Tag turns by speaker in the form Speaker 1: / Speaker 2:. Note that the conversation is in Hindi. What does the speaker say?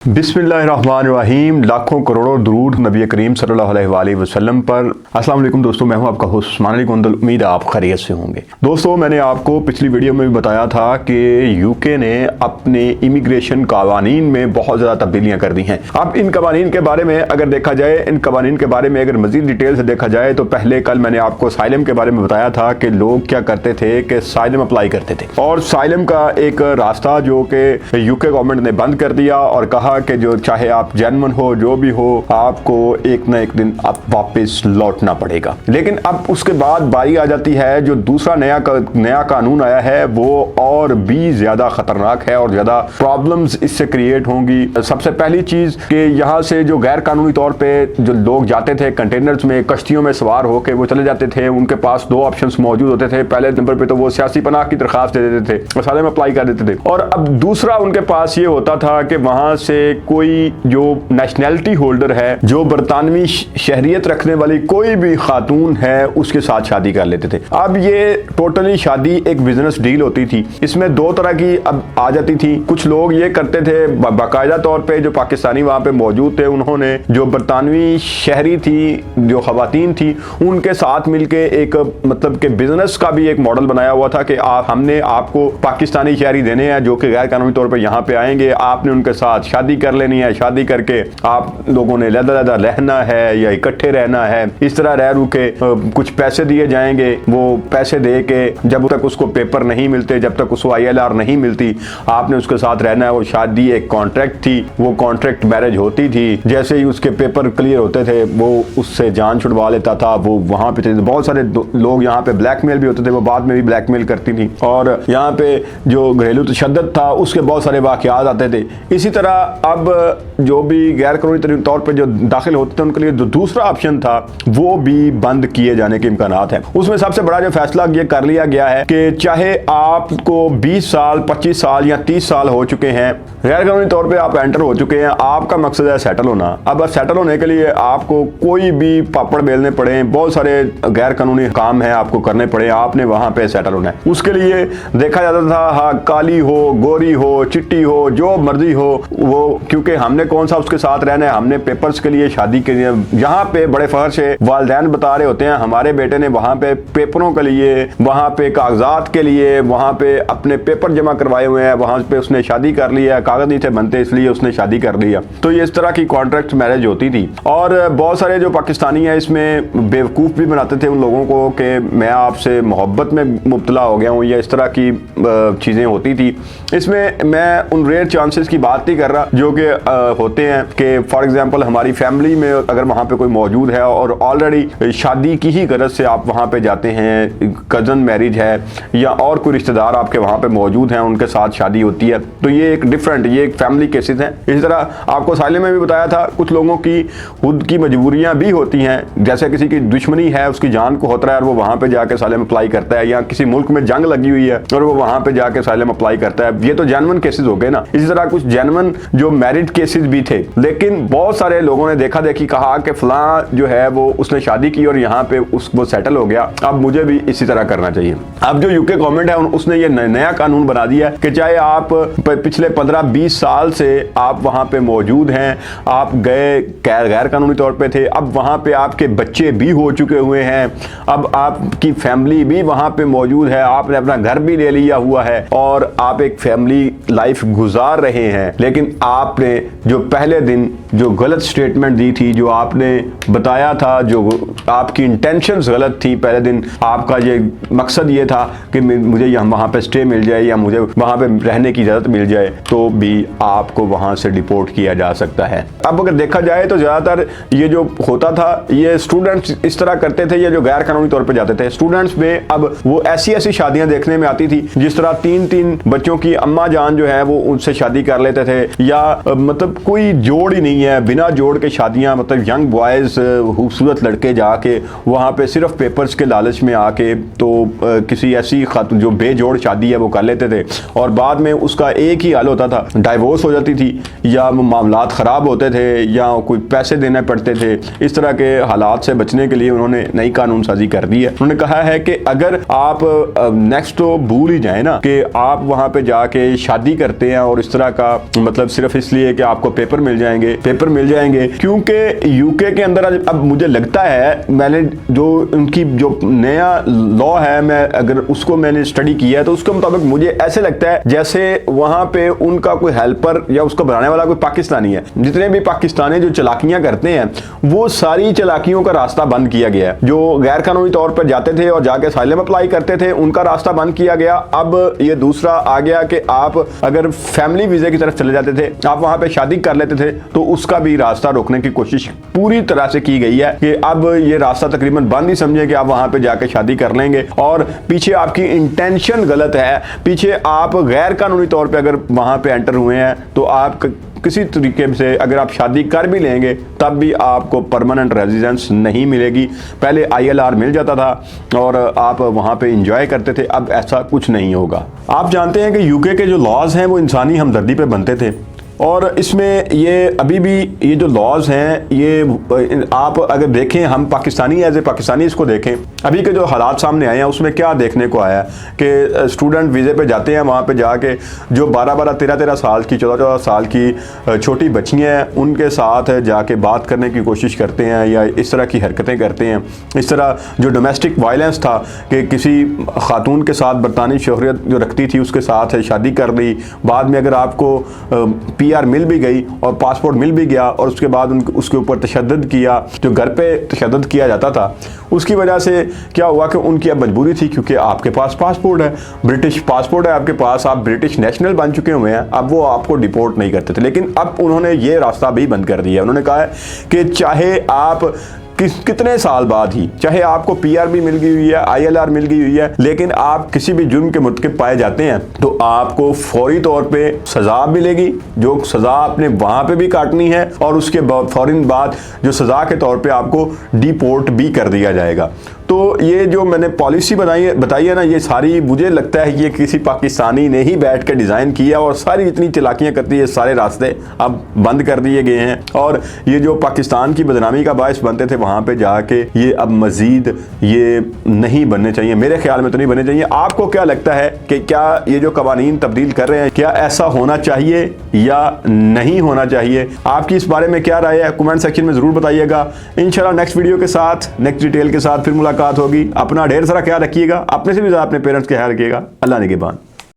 Speaker 1: बिस्मिल्लाहिर्रहमानिर्रहीम। लाखों करोड़ों दुरूद नबी करीम सल्लल्लाहु अलैहि वसल्लम पर। अस्सलाम वालेकुम दोस्तों, मैं हूं आपका होस्ट उस्मान अली गोंदल। उम्मीद है आप खैरियत से होंगे। दोस्तों, मैंने आपको पिछली वीडियो में भी बताया था कि यूके ने अपने इमिग्रेशन कानून में बहुत ज़्यादा तब्दीलियाँ कर दी हैं। अब इन कानून के बारे में अगर देखा जाए, इन कानून के बारे में अगर मज़ीद डिटेल से देखा जाए तो पहले कल मैंने आपको साइलम के बारे में बताया था कि लोग क्या करते थे कि साइलम अप्लाई करते थे, और साइलम का एक रास्ता जो कि यूके गवर्नमेंट ने बंद कर दिया और कहा कि जो चाहे आप जेन्युइन हो, जो भी हो, आपको एक ना एक दिन अब वापस लौटना पड़ेगा। लेकिन अब उसके बाद बारी आ जाती है, जो दूसरा नया कानून आया है वो और भी ज्यादा खतरनाक है और ज्यादा प्रॉब्लम्स इससे क्रिएट होंगी। सबसे पहली चीज कि यहाँ से जो गैर कानूनी तौर पे जो लोग जाते थे कंटेनर्स में, कश्तियों में सवार होकर वो चले जाते थे, उनके पास दो ऑप्शंस मौजूद होते थे। पहले नंबर पे तो वो सियासी पनाह की दरखास्त दे देते थे, असाइलम अप्लाई कर देते थे, और अब दूसरा उनके पास ये होता था कि वहां से कोई जो नेशनैलिटी होल्डर है, जो बरतानवी शहरियत रखने वाली कोई भी खातून है, उसके साथ शादी कर लेते थे। अब ये टोटली शादी एक बिजनेस डील होती थी। इसमें दो तरह की अब आ जाती थी। कुछ लोग ये करते थे बाकायदा तौर पे, जो पाकिस्तानी वहां पे मौजूद थे, उन्होंने जो बरतानवी शहरी थी, जो खवातीन थी, उनके साथ मिलके एक मतलब के बिजनेस का भी एक मॉडल बनाया हुआ था कि हमने आपको पाकिस्तानी शहरी देने हैं जो कि गैर कानूनी तौर पर यहाँ पे आएंगे, आपने उनके साथ शादी कर लेनी है, शादी करके आप लोगों ने लहदा रहना है या इकट्ठे रहना है। इस तरह रह रू के कुछ पैसे दिए जाएंगे, वो पैसे दे के जब तक उसको पेपर नहीं मिलते, जब तक उसको ILR नहीं मिलती, आपने उसके साथ रहना है। वो शादी एक कॉन्ट्रैक्ट थी, वो कॉन्ट्रैक्ट मैरिज होती थी। जैसे ही उसके पेपर क्लियर होते थे वो उससे जान छुड़वा लेता था। वो वहां पे बहुत सारे लोग यहाँ पे ब्लैकमेल भी होते थे, वो बाद में भी ब्लैकमेल करती थी, और यहाँ पे जो घरेलू तशद्दुद था उसके बहुत सारे वाकयात आते थे। इसी तरह अब जो भी गैर कानूनी तौर पे जो दाखिल होते थे उनके लिए जो दूसरा ऑप्शन था वो भी बंद किए जाने के इम्कानात हैं। उसमें सबसे बड़ा जो फैसला ये कर लिया गया है कि चाहे आपको 20 साल, 25 साल या 30 साल हो चुके हैं, गैर कानूनी तौर पे आप एंटर हो चुके हैं, आपका मकसद है सेटल होना। अब सेटल होने के लिए आपको कोई भी पापड़ बेलने पड़े, बहुत सारे गैर कानूनी काम है आपको करने पड़े, आपने वहां पे सेटल होना है। उसके लिए देखा जाता था, हाँ, काली हो, गोरी हो, चिट्टी हो, जो मर्जी हो, वो क्योंकि हमने कौन सा उसके साथ रहना है, हमने पेपर्स के लिए शादी के लिए। यहाँ पे बड़े फख्र से वालिदैन बता रहे होते हैं हमारे बेटे ने वहां पे पेपरों के लिए, वहां पे कागजात के लिए, वहां पे अपने पेपर जमा करवाए हुए हैं, वहां पे उसने शादी कर ली है, कागज नहीं थे बनते इसलिए उसने शादी कर लिया। तो ये इस तरह की कॉन्ट्रैक्ट मैरिज होती थी। और बहुत सारे जो पाकिस्तानी है इसमें बेवकूफ़ भी बनाते थे उन लोगों को कि मैं आपसे मोहब्बत में मुब्तला हो गया हूँ, या इस तरह की चीज़ें होती थी। इसमें मैं उन रेयर चांसेस की बात नहीं कर रहा जो कि होते हैं कि फॉर एग्जांपल हमारी फैमिली में अगर वहाँ पे कोई मौजूद है और ऑलरेडी शादी की ही गरज से आप वहाँ पे जाते हैं, कज़न मैरिज है या और कोई रिश्तेदार आपके वहाँ पे मौजूद हैं, उनके साथ शादी होती है, तो ये एक डिफरेंट, ये एक फैमिली केसेस हैं। इसी तरह आपको साइलम में भी बताया था, कुछ लोगों की खुद की मजबूरियाँ भी होती हैं, जैसे किसी की दुश्मनी है, उसकी जान को खतरा है और वो वहाँ पे जाके साइलम अप्लाई करता है, या किसी मुल्क में जंग लगी हुई है और वो वहाँ पे जाके साइलम अप्लाई करता है। ये तो जेन्युइन केसेस हो गए ना। इसी तरह कुछ जेन्युइन जो मैरिड केसेस भी थे, लेकिन बहुत सारे लोगों ने देखा देखी कहा कि फलां जो है वो उसने शादी की और यहाँ पे वो सेटल हो गया, अब मुझे भी इसी तरह करना चाहिए। अब जो यूके गवर्नमेंट है उसने ये नया कानून बना दिया कि चाहे आप पिछले 15-20 साल से आप वहाँ पे मौजूद हैं, आप गए गैर कानूनी तौर पे थे, अब वहाँ पे आपके बच्चे भी हो चुके हुए हैं, अब आपकी फैमिली भी वहाँ पे मौजूद है, आपने अपना घर भी ले लिया हुआ है और आप एक फैमिली लाइफ गुजार रहे हैं, लेकिन आपने जो पहले दिन जो गलत स्टेटमेंट दी थी, जो आपने बताया था, जो आपकी इंटेंशंस गलत थी, पहले दिन आपका ये मकसद ये था कि मुझे यहाँ वहाँ पे स्टे मिल जाए या मुझे वहाँ पे रहने की इजाज़त मिल जाए, तो भी आपको वहाँ से डिपोर्ट किया जा सकता है। अब अगर देखा जाए तो ज़्यादातर ये जो होता था, ये स्टूडेंट्स इस तरह करते थे, ये जो गैर कानूनी तौर पे जाते थे। स्टूडेंट्स में अब वो ऐसी शादियाँ देखने में आती थी जिस तरह 3-3 बच्चों की अम्मा जान जो है वो उनसे शादी कर लेते थे, या मतलब कोई जोड़ ही नहीं है, बिना जोड़ के शादियाँ, मतलब यंग बॉयज़, खूबसूरत लड़के जाके वहाँ पे सिर्फ पेपर्स के लालच में आके तो किसी ऐसी खातून जो बेजोड़ शादी है वो कर लेते थे, और बाद में उसका एक ही हाल होता था, डाइवोर्स हो जाती थी, या मामलात ख़राब होते थे, या कोई पैसे देने पड़ते थे। इस तरह के हालात से बचने के लिए उन्होंने नई कानून साजी कर दी है। उन्होंने कहा है कि अगर आप नेक्स्ट तो भूल ही जाए ना कि आप वहाँ पे जाके शादी करते हैं और इस तरह का मतलब सिर्फ सिर्फ इसलिए कि आपको पेपर मिल जाएंगे क्योंकि यूके के अंदर अब मुझे लगता है, मैंने जो उनकी जो नया लॉ है, मैं अगर उसको मैंने स्टडी किया है तो उसके मुताबिक मुझे ऐसे लगता है जैसे वहां पे उनका कोई हेल्पर या उसको बनाने वाला कोई पाकिस्तानी है। जितने भी पाकिस्तानी जो चालाकियां करते हैं वो सारी चालाकियों का रास्ता बंद किया गया है। जो गैर कानूनी तौर पर जाते थे और जाके असाइलम अप्लाई करते थे उनका रास्ता बंद किया गया। अब ये दूसरा आ गया कि आप अगर फैमिली वीजे की तरफ चले जाते थे, आप वहां पे शादी कर लेते थे, तो उसका भी रास्ता रोकने की कोशिश पूरी तरह से की गई है कि अब ये रास्ता तकरीबन बंद ही समझे कि आप वहां पे जाके शादी कर लेंगे। और पीछे आपकी इंटेंशन गलत है, पीछे आप गैर कानूनी तौर पे अगर वहां पे एंटर हुए हैं तो आप किसी तरीके से अगर आप शादी कर भी लेंगे तब भी आपको परमानेंट रेजिडेंस नहीं मिलेगी। पहले ILR मिल जाता था और आप वहाँ पे इंजॉय करते थे, अब ऐसा कुछ नहीं होगा। आप जानते हैं कि यूके के जो लॉज हैं वो इंसानी हमदर्दी पे बनते थे और इसमें ये अभी भी ये जो लॉज हैं ये आप अगर देखें, हम पाकिस्तानी एज ए पाकिस्तानी इसको देखें, अभी के जो हालात सामने आए हैं उसमें क्या देखने को आया कि स्टूडेंट वीज़े पे जाते हैं, वहाँ पे जाके जो 12-12, 13-13 साल की, 14-14 साल की छोटी बच्चियाँ हैं उनके साथ जाके बात करने की कोशिश करते हैं या इस तरह की हरकतें करते हैं। इस तरह जो डोमेस्टिक वायलेंस था कि किसी खातून के साथ बरतानी शोहरियत जो रखती थी उसके साथ शादी कर ली, बाद में अगर आपको PR मिल भी गई और पासपोर्ट मिल भी गया और उसके बाद उसके ऊपर तशद्दुद किया, जो घर पे तशद्दुद किया जाता था, उसकी वजह से क्या हुआ कि उनकी अब मजबूरी थी क्योंकि आपके पास पासपोर्ट है, ब्रिटिश पासपोर्ट है आपके पास, आप ब्रिटिश नेशनल बन चुके हुए हैं, अब वो आपको डिपोर्ट नहीं करते थे। लेकिन अब उन्होंने ये रास्ता भी बंद कर दिया। उन्होंने कहा है कि चाहे आप कितने साल बाद ही, चाहे आपको PR भी मिल गई हुई है, ILR मिल गई हुई है, लेकिन आप किसी भी जुर्म के मुर्तकिब पाए जाते हैं तो आपको फौरी तौर पे सजा मिलेगी, जो सजा आपने वहां पे भी काटनी है और उसके फौरन बाद जो सजा के तौर पे आपको डिपोर्ट भी कर दिया जाएगा। तो ये जो मैंने पॉलिसी बताई है ना, ये सारी मुझे लगता है कि ये किसी पाकिस्तानी ने ही बैठ के डिज़ाइन किया और सारी इतनी चालाकियाँ करती है, सारे रास्ते अब बंद कर दिए गए हैं और ये जो पाकिस्तान की बदनामी का बायस बनते थे वहाँ पे जाके ये अब मज़ीद ये नहीं बनने चाहिए, मेरे ख्याल में तो नहीं बनने चाहिए। आपको क्या लगता है कि क्या ये जो कवानीन तब्दील कर रहे हैं क्या ऐसा होना चाहिए या नहीं होना चाहिए? आपकी इस बारे में क्या राय है कमेंट सेक्शन में ज़रूर बताइएगा। इंशाल्लाह नेक्स्ट वीडियो के साथ, नेक्स्ट डिटेल के साथ फिर मुलाकात होगी। अपना ढेर सारा ख्याल रखिएगा, अपने से भी ज़्यादा अपने पेरेंट्स का ख्याल रखिएगा। अल्लाह निगहबान।